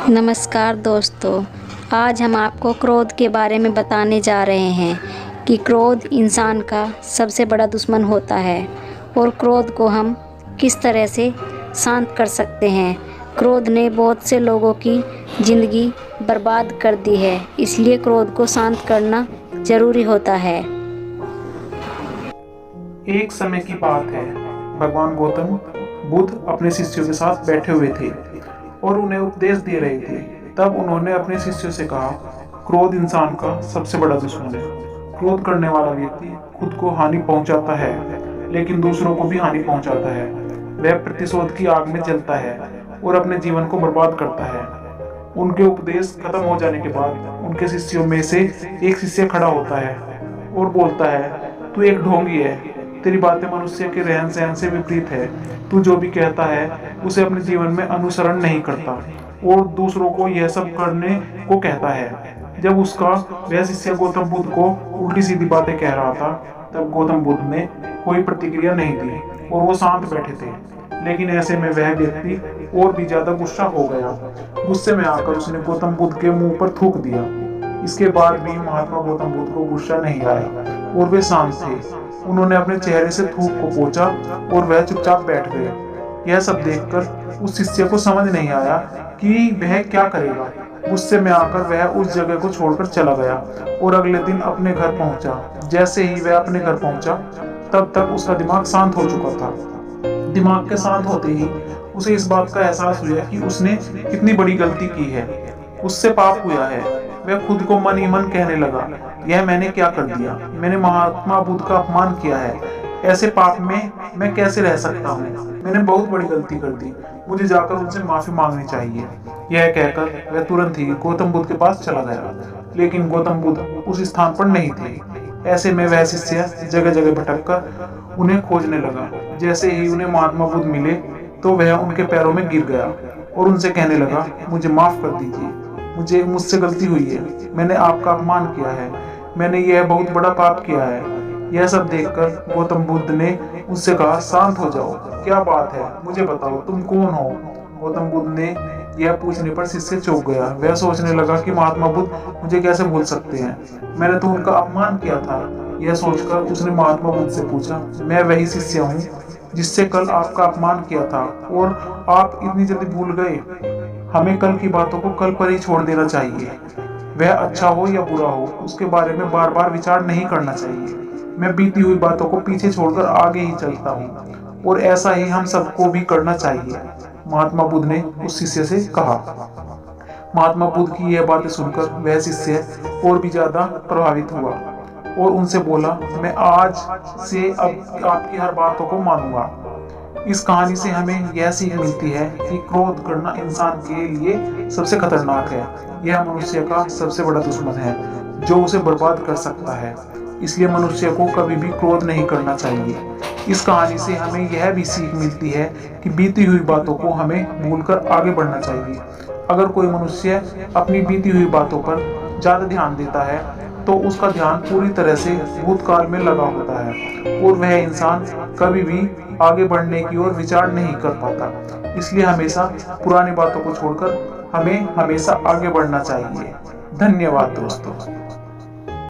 नमस्कार दोस्तों। आज हम आपको क्रोध के बारे में बताने जा रहे हैं कि क्रोध इंसान का सबसे बड़ा दुश्मन होता है और क्रोध को हम किस तरह से शांत कर सकते हैं। क्रोध ने बहुत से लोगों की ज़िंदगी बर्बाद कर दी है, इसलिए क्रोध को शांत करना ज़रूरी होता है। एक समय की बात है, भगवान गौतम बुद्ध अपने शिष्यों के साथ बैठे हुए थे और उन्हें उपदेश दे रहे थे। तब उन्होंने अपने शिष्यों से कहा, क्रोध इंसान का सबसे बड़ा दुश्मन है। क्रोध करने वाला व्यक्ति खुद को हानि पहुंचाता है, लेकिन दूसरों को भी हानि पहुंचाता है। वह प्रतिशोध की आग में जलता है और अपने जीवन को बर्बाद करता है। उनके उपदेश खत्म हो जाने के बाद उनके शिष्यों में से एक शिष्य खड़ा होता है और बोलता है, तू एक ढोंगी है। तेरी बातें मनुष्य के रहन सहन से विपरीत है। तू जो भी कहता है उसे अपने जीवन में अनुसरण नहीं करता और दूसरों को यह सब करने को कहता है। जब उसका वह शिष्य गौतम बुद्ध को उल्टी सीधी बातें कह रहा था, तब गौतम बुद्ध ने कोई प्रतिक्रिया नहीं दी और वो शांत बैठे थे। लेकिन ऐसे में वह व्यक्ति और भी ज्यादा गुस्सा हो गया। गुस्से में आकर उसने गौतम बुद्ध के मुंह पर थूक दिया। इसके बाद भी महात्मा गौतम बुद्ध को गुस्सा नहीं आया और वे शांत थे। उन्होंने अपने चेहरे से थूक को पोंछा और वह चुपचाप बैठ गए। यह सब देखकर उस शिष्य को समझ नहीं आया कि वह क्या करेगा। गुस्से में आकर वह उस जगह को छोड़कर चला गया और अगले दिन अपने घर पहुंचा। जैसे ही वह अपने घर पहुंचा, तब तक उसका दिमाग शांत हो चुका था। दिमाग के शांत होते ही उसे इस बात का एहसास हुआ कि उसने कितनी बड़ी गलती की है। उससे पाप हुआ है। वह खुद को मन ही मन कहने लगा, यह मैंने क्या कर दिया। मैंने महात्मा बुद्ध का अपमान किया है। ऐसे पाप में मैं कैसे रह सकता हूँ। मैंने बहुत बड़ी गलती कर दी। मुझे जाकर उनसे माफी मांगनी चाहिए। यह कहकर वह तुरंत ही गौतम बुद्ध के पास चला गया। लेकिन गौतम बुद्ध उस स्थान पर नहीं थे। ऐसे में वह शिष्य जगह जगह भटककर उन्हें खोजने लगा। जैसे ही उन्हें महात्मा बुद्ध मिले तो वह उनके पैरों में गिर गया और उनसे कहने लगा, मुझे माफ कर दीजिए। मुझसे गलती हुई है। मैंने आपका अपमान किया है। मैंने यह बहुत बड़ा पाप किया है। यह सब देखकर गौतम बुद्ध ने उससे कहा, शांत हो जाओ। क्या बात है, मुझे बताओ, तुम कौन हो। गौतम बुद्ध ने यह पूछने पर शिष्य चौंक गया। वह सोचने लगा कि महात्मा बुद्ध मुझे कैसे भूल सकते हैं। मैंने तो उनका अपमान किया था। यह सोचकर उसने महात्मा बुद्ध से पूछा, मैं वही शिष्य हूँ जिससे कल आपका अपमान किया था और आप इतनी जल्दी भूल गए। हमें कल की बातों को कल पर ही छोड़ देना चाहिए। वह अच्छा हो या बुरा हो, उसके बारे में बार बार विचार नहीं करना चाहिए। मैं बीती हुई बातों को पीछे छोड़कर आगे ही चलता हूँ और ऐसा ही हम सबको भी करना चाहिए, महात्मा बुद्ध ने उस शिष्य से कहा। महात्मा बुद्ध की यह बातें सुनकर वह शिष्य और भी ज्यादा प्रभावित हुआ और उनसे बोला, मैं आज से अब आपकी हर बातों को मानूंगा। इस कहानी से हमें यह सीख मिलती है कि क्रोध करना इंसान के लिए सबसे खतरनाक है। यह मनुष्य का सबसे बड़ा दुश्मन है जो उसे बर्बाद कर सकता है। इसलिए मनुष्य को कभी भी क्रोध नहीं करना चाहिए। इस कहानी से हमें यह भी सीख मिलती है कि बीती हुई बातों को हमें भूलकर आगे बढ़ना चाहिए। अगर कोई मनुष्य अपनी बीती हुई बातों पर ज्यादा ध्यान देता है तो उसका ध्यान पूरी तरह से भूतकाल में लगा होता है और वह इंसान कभी भी आगे बढ़ने की ओर विचार नहीं कर पाता। इसलिए हमेशा पुरानी बातों को छोड़कर हमें हमेशा आगे बढ़ना चाहिए। धन्यवाद दोस्तों।